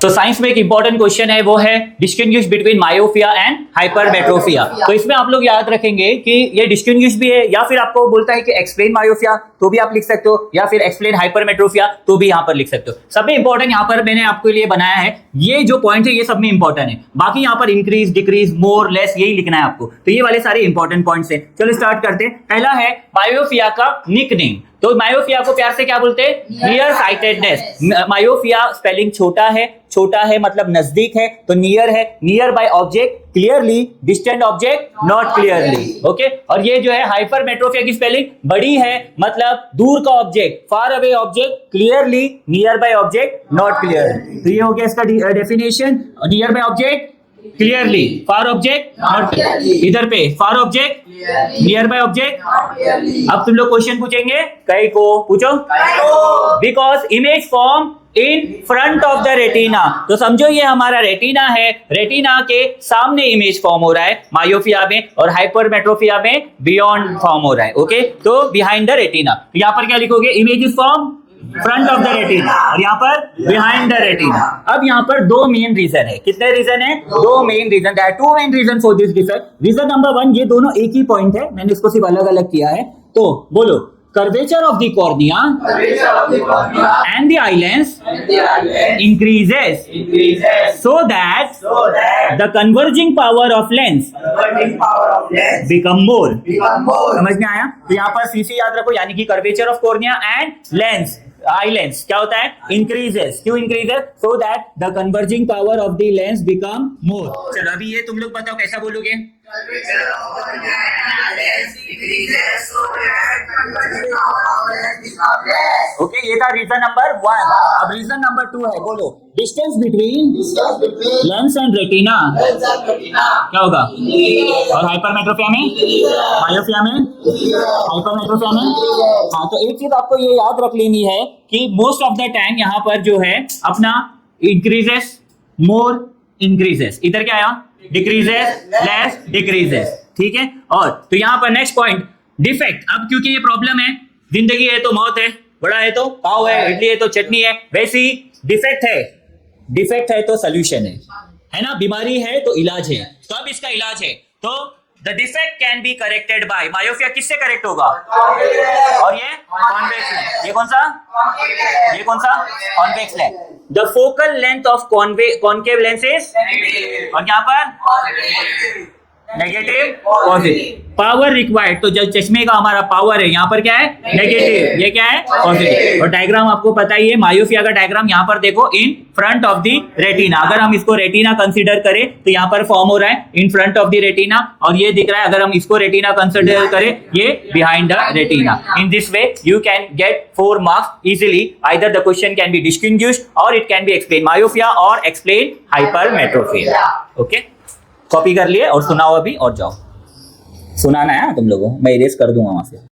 तो साइंस में एक इंपॉर्टेंट क्वेश्चन है, वो है distinguish between myopia and hypermetropia. तो इसमें आप लोग याद रखेंगे कि ये डिस्टिंग्विश भी है, या फिर आपको बोलता है कि एक्सप्लेन मायोपिया तो भी आप लिख सकते हो, या फिर एक्सप्लेन हाइपरमेट्रोपिया तो भी यहाँ पर लिख सकते हो। सब में इंपॉर्टेंट यहाँ पर मैंने आपके लिए बनाया है, ये जो पॉइंट है ये सब में इंपॉर्टेंट है। बाकी यहाँ पर इंक्रीज, डिक्रीज, मोर, लेस यही लिखना है आपको। तो ये वाले सारे इंपॉर्टेंट पॉइंट्स है। चलो स्टार्ट करते हैं। पहला है मायोपिया का निकनेम। तो मायोपिया को प्यार से क्या बोलते हैं? Near sightedness. मायोपिया स्पेलिंग छोटा है मतलब नजदीक है, तो नियर है, near by object, clearly, distant object, not clearly. Okay, और ये जो है हाइपरमेट्रोपिया की स्पेलिंग बड़ी है मतलब दूर का object, far away object, clearly, near by object, not clearly. तो ये हो गया इसका definition. Near by object clearly, far object not clearly. इधर पे फार ऑब्जेक्ट, नियर बाय ऑब्जेक्ट। अब तुम लोग क्वेश्चन पूछेंगे, कई को पूछो। Because image form in front of the retina. तो समझो ये हमारा रेटिना है, रेटिना के सामने इमेज फॉर्म हो रहा है मायोपिया में, और हाइपरमेट्रोपिया में बियॉन्ड फॉर्म हो रहा है। ओके, तो बिहाइंड द रेटिना। तो यहाँ पर क्या लिखोगे? Image is form front of the retina, और यहाँ पर बिहाइंड द रेटिना। अब यहाँ पर दो मेन रीजन है। कितने रीजन है? दो main reason. There are two main reason for this defect. Reason number 1, ये दोनों एक ही पॉइंट है, मैंने इसको सिर्फ अलग अलग किया है। तो बोलो, curvature of the cornea and the eye lens increases so that the converging power of lens become more। समझ में आया? तो यहाँ पर सीसी याद रखो, यानी कि curvature of cornea and lens, eye lens क्या होता है? इंक्रीजेस। क्यों increases? So that the converging power of the lens become more. चलो अभी ये तुम लोग बताओ कैसा बोलोगे? ओके, ये था रीजन नंबर 1। अब रीजन नंबर 2 है, बोलो। Distance between lens and retina क्या होगा? और हाइपरमेट्रोपिया में, मायोपिया में, हाइपरमेट्रोपिया में। हाँ, तो एक चीज आपको ये याद रख लेनी है कि मोस्ट ऑफ द टाइम यहाँ पर जो है अपना इंक्रीजेस, मोर, इंक्रीजेस। इधर क्या आया? Decreases, less, decreases. ठीक है। और तो यहाँ पर नेक्स्ट पॉइंट, डिफेक्ट। अब क्योंकि ये प्रॉब्लम है, जिंदगी है तो मौत है, बड़ा है तो पाव है, इडली है तो चटनी है, वैसी डिफेक्ट है, डिफेक्ट है तो सोल्यूशन है ना? बीमारी है तो इलाज है। तो अब इसका इलाज है, तो the defect can be corrected bye myopia. किससे करेक्ट होगा? और ये कॉन्वेक्स लेंस। ये कौन सा? ये कौन सा? Convex lens. The focal length of concave lens is, और यहाँ पर नेगेटिव, पॉजिटिव। पावर रिक्वायर्ड, तो जब चश्मे का हमारा पावर है, यहाँ पर क्या है? नेगेटिव। ये क्या है? पॉजिटिव। और डायग्राम आपको पता ही है, मायोपिया का डायग्राम यहाँ पर देखो, in front of the retina. अगर हम इसको रेटिना कंसीडर करें तो यहाँ पर फॉर्म हो रहा है in front of the retina, और ये दिख रहा है अगर हम इसको रेटिना कंसीडर करें, ये behind the retina. In this way you can get 4 marks easily. Either the question can be distinguished और it can be explain myopia और एक्सप्लेन हाइपरमेट्रोपिया। ओके, कॉपी कर लिए और सुनाओ अभी और जाओ। सुनाना है तुम लोगों, मैं इरेज कर दूंगा वहां से।